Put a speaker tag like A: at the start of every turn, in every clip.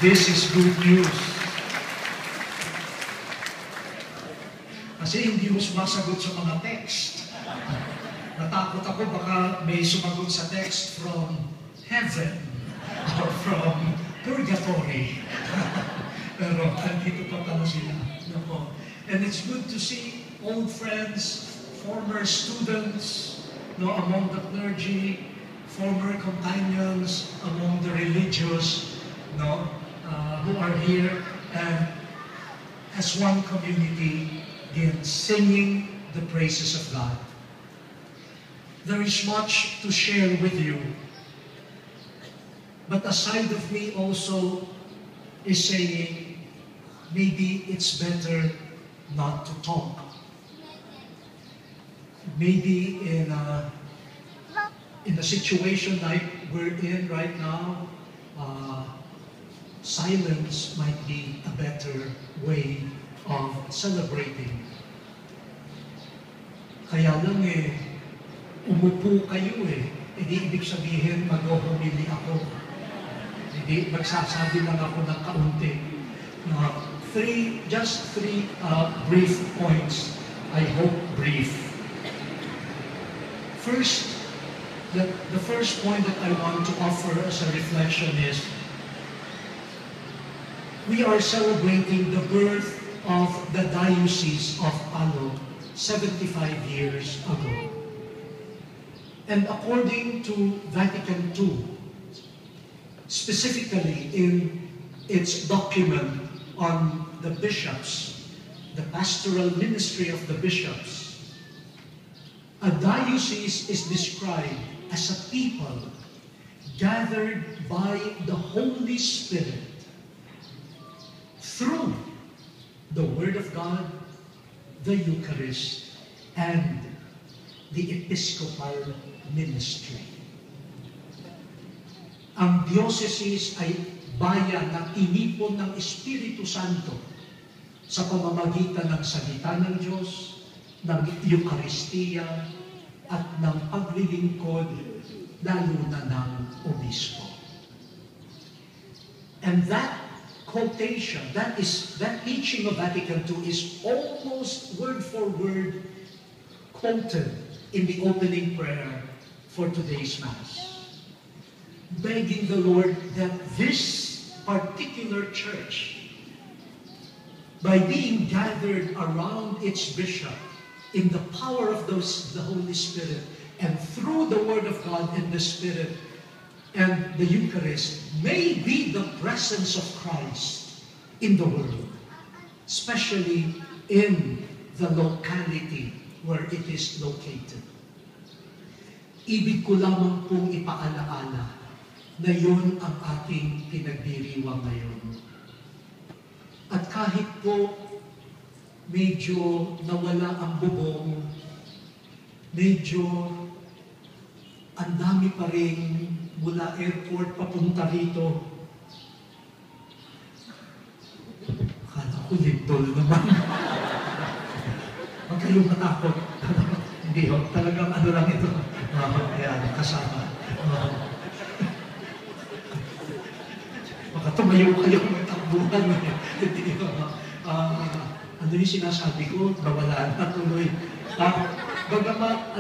A: This is good news. Kasi hindi mo sumasagot sa mga text. Natakot ako baka may sumagot sa text from heaven or from purgatory. Pero andito pa pala sila. And it's good to see old friends, former students, among the clergy, former companions, among the religious, who are here and as one community in singing the praises of God. There is much to share with you, but a side of me also is saying, maybe it's better not to talk. Maybe in a situation like we're in right now, silence might be a better way of celebrating. Kaya lang umupo kayo Hindi ibig sabihin mag-humili ako. Hindi magsasabi lang ako ng kaunti. Just three brief points. I hope brief. First, the first point that I want to offer as a reflection is we are celebrating the birth of the Diocese of Palo 75 years ago. And according to Vatican II, specifically in its document on the bishops, the pastoral ministry of the bishops, a diocese is described as a people gathered by the Holy Spirit through the Word of God, the Eucharist, and the Episcopal ministry. Ang diocese ay bayan na inipon ng Espiritu Santo sa pamamagitan ng salita ng Diyos, ng Eucharistia, at ng paglilingkod, lalo na ng obispo. And that quotation, that teaching of Vatican II is almost word for word quoted in the opening prayer for today's Mass, begging the Lord that this particular church, by being gathered around its bishop in the power of the Holy Spirit and through the Word of God and the Spirit and the Eucharist, may be the presence of Christ in the world, especially in the locality where it is located. Ibig ko lamang pong ipaalaala na yun ang ating pinagdiriwang ngayon. At kahit po medyo nawala ang bubong, medyo ang dami pa rin mula airport papunta rito, akala ko lintol naman. Huwag kayong matakot. Hindi ho, talagang ano lang ito. Ayan, kasama. Baka tumayo kayong magtakbuhan. Hindi ho. Ano yung sinasabi ko? Nawala na tuloy. Bagamat,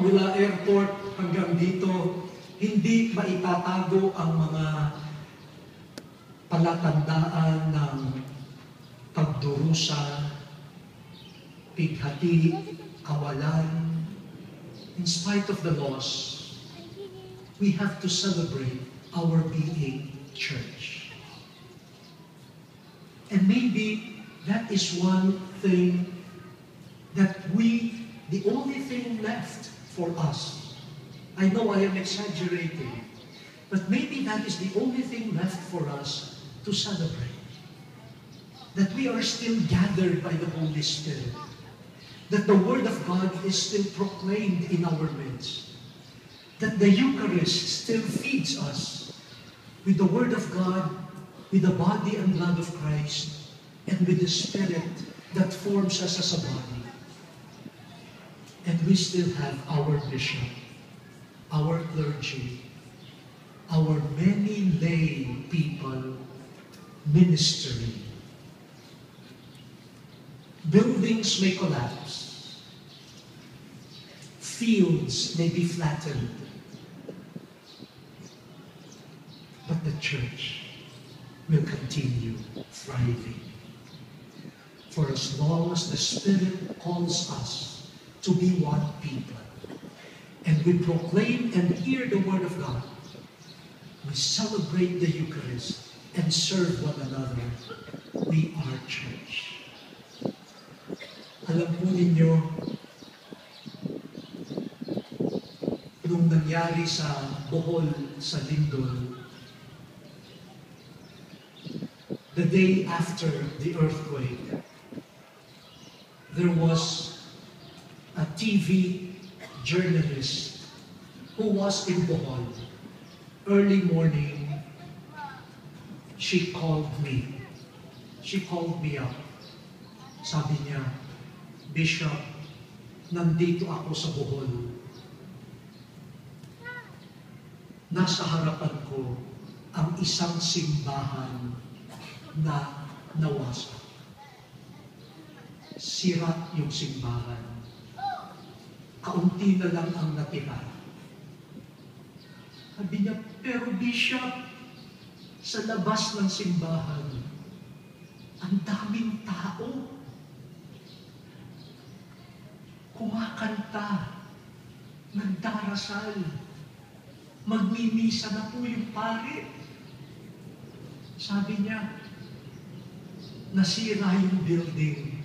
A: mula airport hanggang dito, hindi maitatago ang mga palatandaan ng pagdurusa, pighati, kawalan. In spite of the loss, we have to celebrate our being church. And maybe that is one thing that the only thing left for us. I know I am exaggerating, but maybe that is the only thing left for us to celebrate. That we are still gathered by the Holy Spirit. That the Word of God is still proclaimed in our midst. That the Eucharist still feeds us with the Word of God, with the body and blood of Christ, and with the Spirit that forms us as a body. And we still have our bishop, our clergy, our many lay people ministering. Buildings may collapse. Fields may be flattened. But the church will continue thriving. For as long as the Spirit calls us to be one people, and we proclaim and hear the Word of God, we celebrate the Eucharist and serve one another, we are church. Alam po ninyo, nung nangyari sa Bohol, sa Lindol, the day after the earthquake, there was a TV journalist who was in Bohol. Early morning, she called me. She called me up. Sabi niya, Bishop, nandito ako sa Bohol. Nasa harapan ko ang isang simbahan na nawasak. Sira yung simbahan. Kaunti na lang ang natira. Sabi niya, pero Bishop, sa labas ng simbahan, ang daming tao. Kumakanta, nagdarasal, magmimisa na po yung pare. Sabi niya, nasira yung building,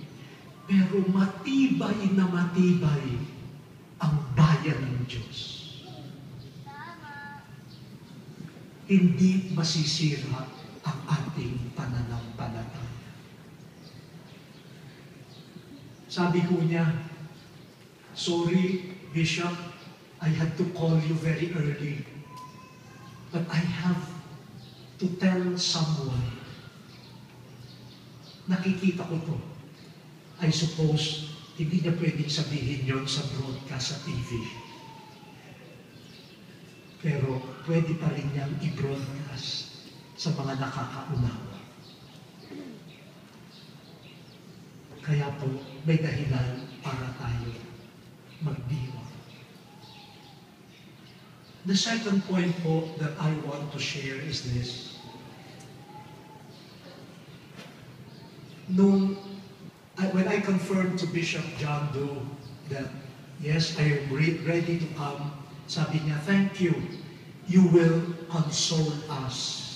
A: pero matibay na matibay ang bayan ng Diyos. Hindi masisira ang ating pananampalataya. Sabi ko niya, sorry, Bishop, I had to call you very early, but I have to tell someone. Nakikita ko to. I suppose, hindi niya pwedeng sabihin yon sa broadcast sa TV. Pero pwede pa rin niyang i-broadcast sa mga nakakaunawa. Kaya po, may dahilan para tayo magdiwa. The second point po that I want to share is this. When I confirmed to Bishop John Doe that, yes, I am ready to come, sabi niya, thank you. You will console us.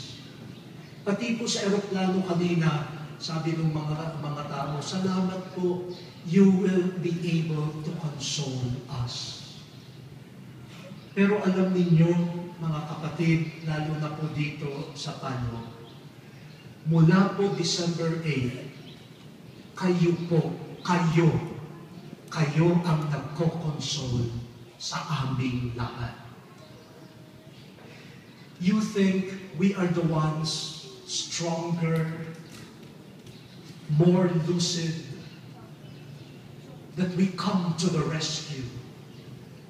A: Pati po sa aeroplano kanina, sabi ng mga tao, salamat po, you will be able to console us. Pero alam ninyo, mga kapatid, lalo na po dito sa Pano, mula po December 8, kayo ang nagko-console sa aming lahat. You think we are the ones stronger, more lucid, that we come to the rescue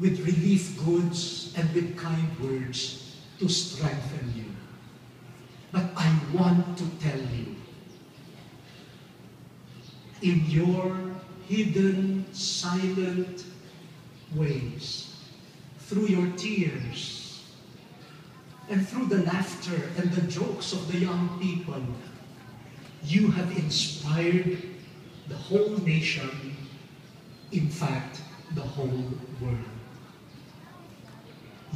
A: with relief goods and with kind words to strengthen you. But I want to tell you, in your hidden, silent ways, through your tears, and through the laughter and the jokes of the young people, you have inspired the whole nation, in fact, the whole world.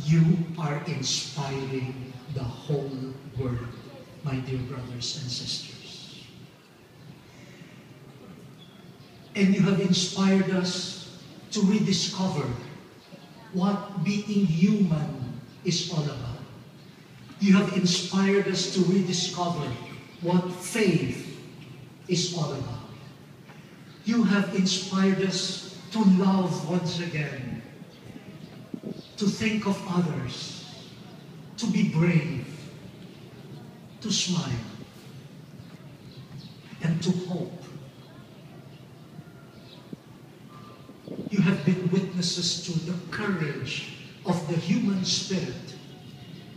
A: You are inspiring the whole world, my dear brothers and sisters. And you have inspired us to rediscover what being human is all about. You have inspired us to rediscover what faith is all about. You have inspired us to love once again, to think of others, to be brave, to smile, and to hope. You have been witnesses to the courage of the human spirit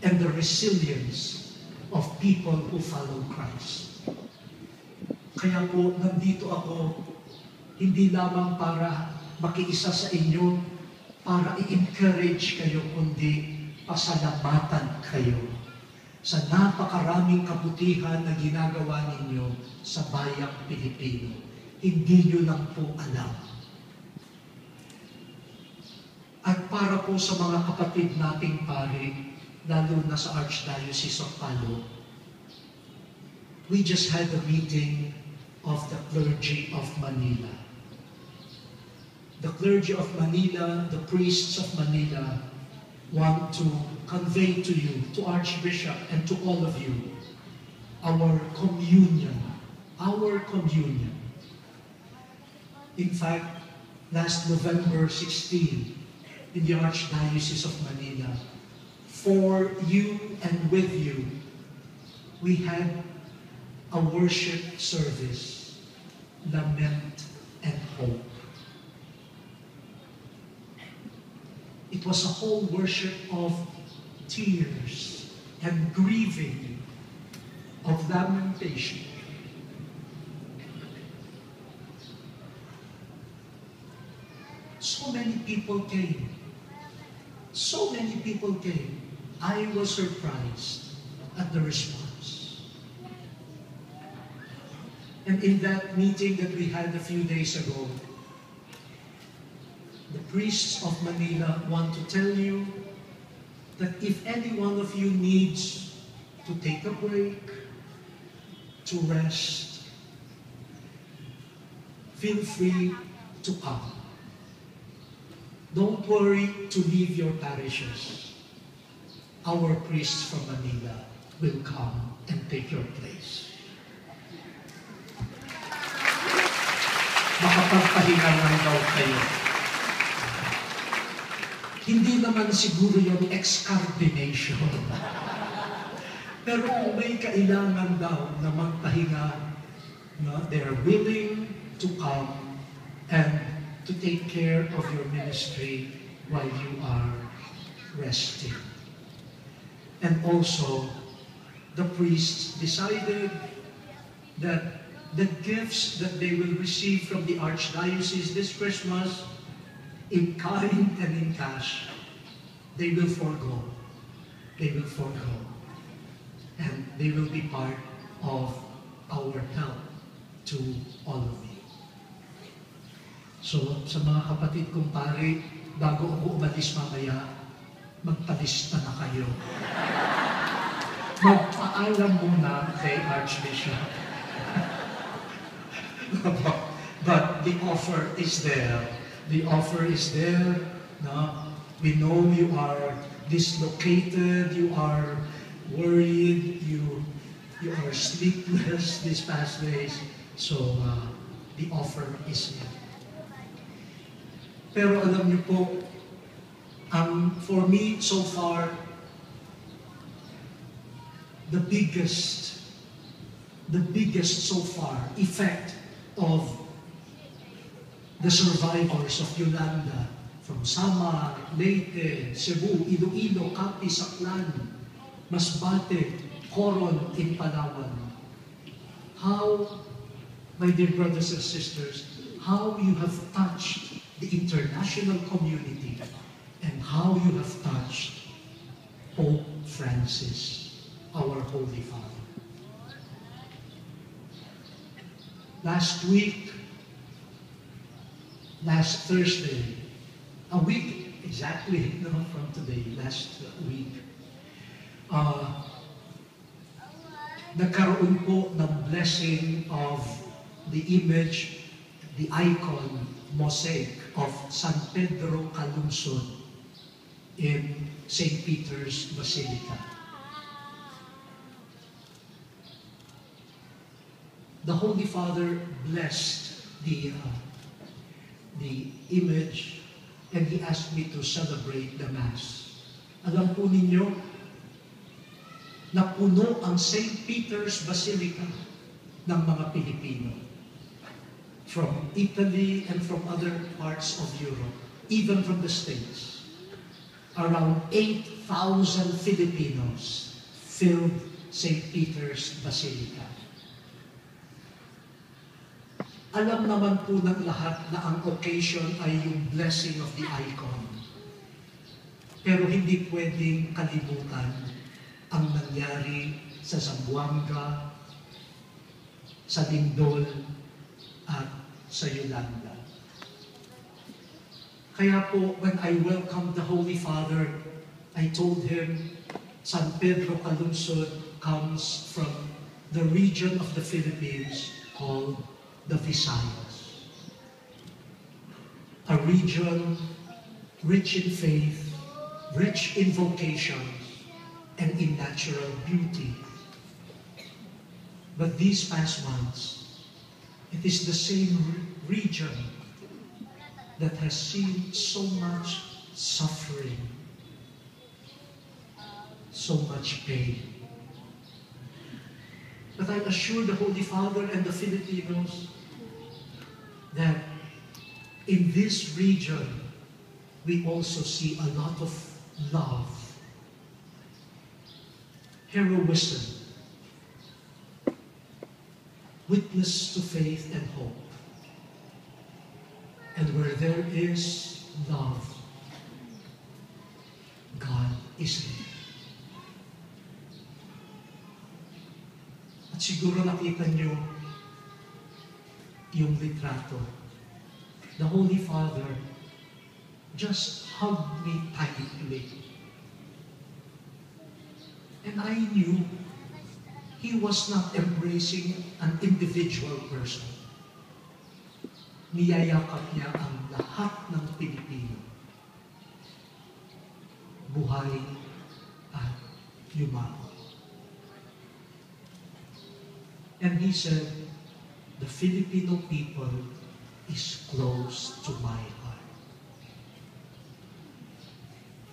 A: and the resilience of people who follow Christ. Kaya po, nandito ako, hindi lamang para makiisa sa inyo, para i-encourage kayo, kundi pasalamatan kayo sa napakaraming kabutihan na ginagawa ninyo sa bayang Pilipino. Hindi nyo lang po alam. At para po sa mga kapatid nating pare, lalo na sa Archdiocese of Palo, we just had a meeting of the clergy of Manila. The clergy of Manila, the priests of Manila, want to convey to you, to Archbishop and to all of you, our communion. Our communion. In fact, last November 16, in the Archdiocese of Manila, for you and with you, we had a worship service, lament and hope. It was a whole worship of tears and grieving, of lamentation. So many people came. So many people came. I was surprised at the response. And in that meeting that we had a few days ago, the priests of Manila want to tell you that if any one of you needs to take a break, to rest, feel free to come. Don't worry to leave your parishes. Our priests from Manila will come and take your place. Makapagpahinga lang daw kayo. Hindi naman siguro yung excardination. Pero kung may kailangan daw na magpahinga, no, they're willing to come and to take care of your ministry while you are resting. And also, the priests decided that the gifts that they will receive from the Archdiocese this Christmas, in kind and in cash, they will forego. They will forego. And they will be part of our help to all of you. So, sa mga kapatid kong pare, bago ako umalis mamaya, magpalista na kayo. Magpaalam muna kay Archbishop. But the offer is there. The offer is there. No? We know you are dislocated, you are worried, you are sleepless these past days. So, the offer is there. Pero alam niyo po, for me so far, the biggest so far effect of the survivors of Yolanda from Samar, Leyte, Cebu, Iloilo, Capiz, Aklan, Masbate, Coron in Palawan. How, my dear brothers and sisters, how you have touched the international community and how you have touched Pope Francis, our Holy Father. Last Thursday, a week exactly from today, last week, nagkaroon po ng blessing of the image, the icon, mosaic of San Pedro Calungsod in St. Peter's Basilica. The Holy Father blessed the image and he asked me to celebrate the Mass. Alam po ninyo, napuno ang St. Peter's Basilica ng mga Pilipino. From Italy and from other parts of Europe, even from the States. Around 8,000 Filipinos filled St. Peter's Basilica. Alam naman po ng lahat na ang occasion ay yung blessing of the icon. Pero hindi pwedeng kalimutan ang nangyari sa Zamboanga, sa Lindol, at sa Yolanda. Kaya po, when I welcomed the Holy Father, I told him, San Pedro Calungsod comes from the region of the Philippines called the Visayas. A region rich in faith, rich in vocations, and in natural beauty. But these past months, it is the same region that has seen so much suffering, so much pain. But I assure the Holy Father and the Filipinos that in this region, we also see a lot of love, heroism, witness to faith and hope. And where there is love, God is there. At siguro nakita niyo yung litrato. The Holy Father just hugged me tightly. And I knew he was not embracing an individual person. Niyayakap niya ang lahat ng Pilipino. Buhay at yumao. And he said, the Filipino people is close to my heart.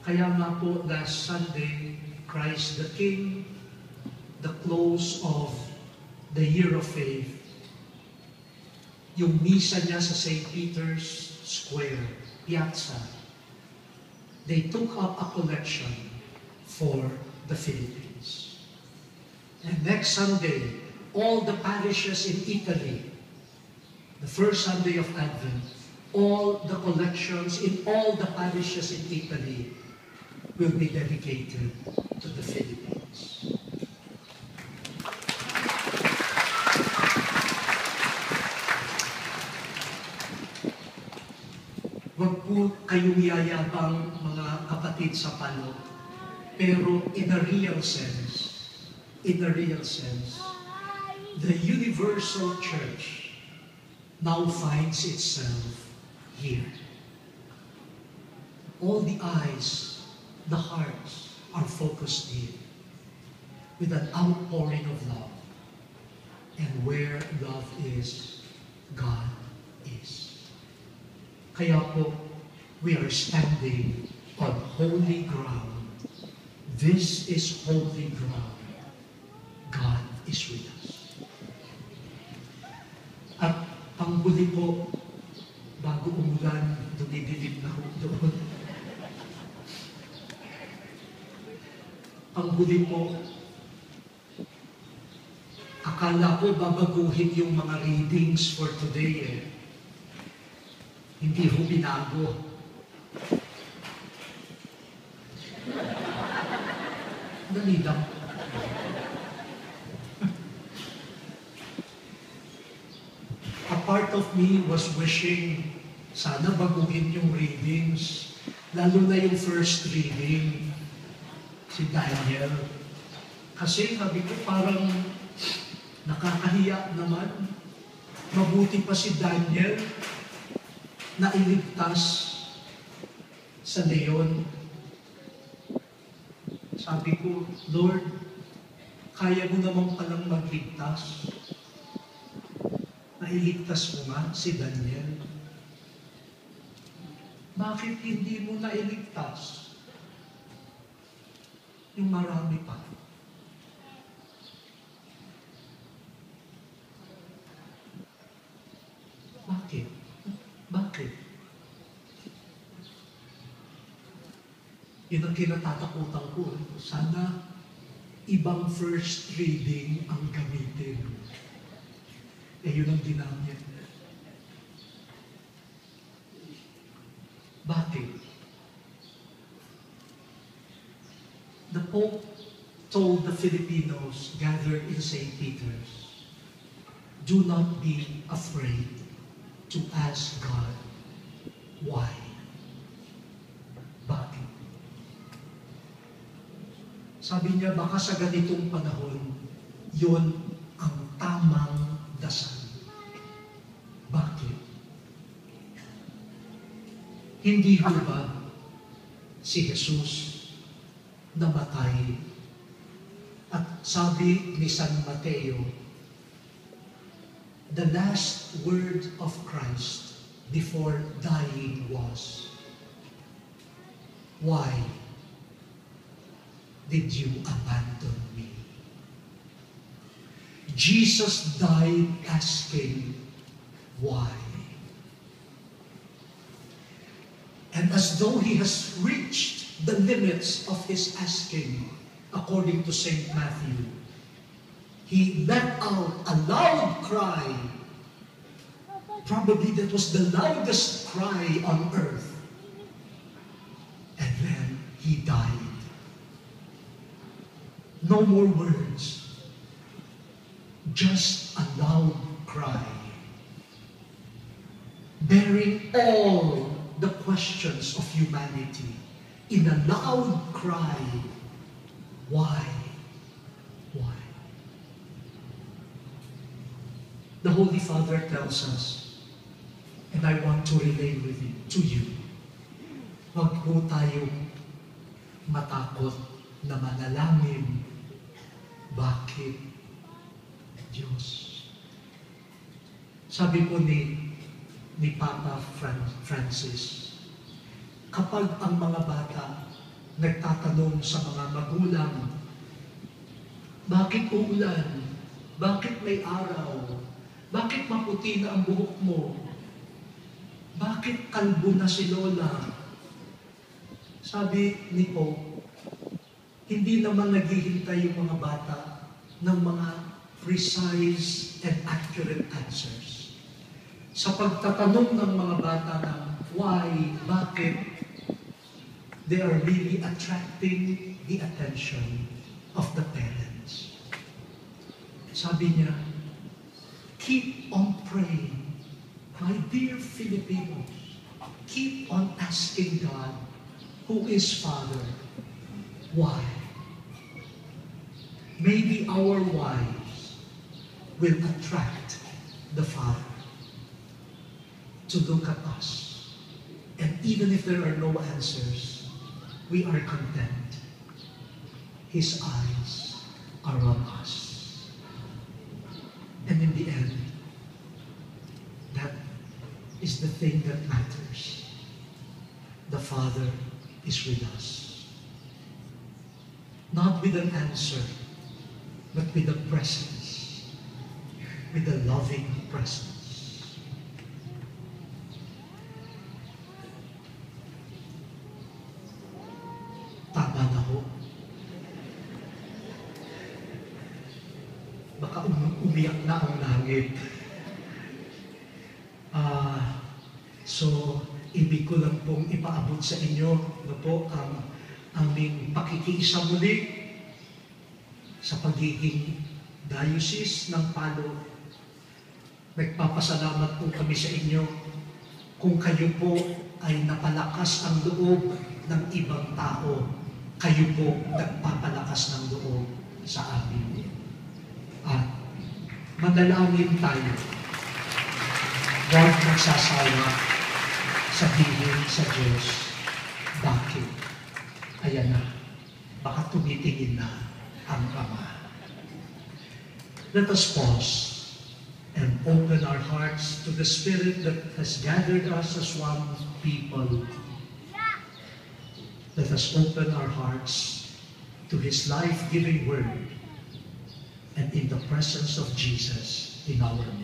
A: Kaya nga po last Sunday, Christ the King, the close of the Year of Faith, yung misa niya sa St. Peter's Square, Piazza, they took up a collection for the Philippines. And next Sunday, all the parishes in Italy, the first Sunday of Advent, all the collections in all the parishes in Italy will be dedicated to the Philippines. Huwag po kayong yayabang mga kapatid sa palo, pero in a real sense, the universal church now finds itself here. All the eyes, the hearts are focused here with an outpouring of love. And where love is, God is. Kaya po, we are standing on holy ground. This is holy ground. God is with us. At panghuli po, bago umulan, dumidilim na doon. Panghuli po, akala ko babaguhin yung mga readings for today eh. Hindi ho binago. Dali lang. A part of me was wishing sana baguhin yung readings, lalo na yung first reading, si Daniel. Kasi sabi ko parang nakakahiya naman. Mabuti pa si Daniel na iligtas sa leon. Sabi ko, Lord, kaya mo naman palang magligtas. Nailigtas mo nga si Daniel. Bakit hindi mo nailigtas yung marami pa? Bakit? Bakit? Yun ang kinatatakutan ko. Sana ibang first reading ang gamitin. Yun ang ginamit. Bakit? The Pope told the Filipinos gathered in St. Peter's, do not be afraid to ask God why. Bakit? Sabi niya, baka sa ganitong panahon, yun ang tamang dasal. Bakit? Hindi ho ba si Jesus namatay? At sabi ni San Mateo, the last word of Christ before dying was, why did you abandon me? Jesus died asking, why? And as though he has reached the limits of his asking, according to St. Matthew, he let out a loud cry. Probably that was the loudest cry on earth. And then he died. No more words. Just a loud cry. Bearing all the questions of humanity in a loud cry. Why? Why? The Holy Father tells us, and I want to relay with it to you, huwag po tayong matakot na manalangin. Bakit? Diyos. Sabi po ni Papa Francis, kapag ang mga bata nagtatanong sa mga magulang, bakit uulan? Bakit may araw? Bakit maputi na ang buhok mo? Bakit kalbo na si Lola? Sabi ni Pope, hindi naman naghihintay yung mga bata ng mga precise and accurate answers. Sa pagtatanong ng mga bata ng why, bakit, they are really attracting the attention of the parents. Sabi niya, keep on praying. My dear Filipinos, keep on asking God, who is Father, why? Maybe our whys will attract the Father to look at us. And even if there are no answers, we are content. His eyes are on us. And in the end, that is the thing that matters. The Father is with us. Not with an answer, but with a presence. With a loving presence. Tama na ho. Baka umiyak na ang langit. So, ibig ko lang pong ipaabot sa inyo na po ang aming pakikiisa muli sa pagiging diocese ng Palo. Nagpapasalamat po kami sa inyo kung kayo po ay napalakas ang loob ng ibang tao. Kayo po nagpapalakas ng loob sa amin. At manalangin tayo. Huwag magsasawa sabihin sa Diyos, bakit? Ayan na, baka tumitingin na ang Ama. Let us pause and open our hearts to the Spirit that has gathered us as one people. Let us open our hearts to His life-giving word and in the presence of Jesus in our midst.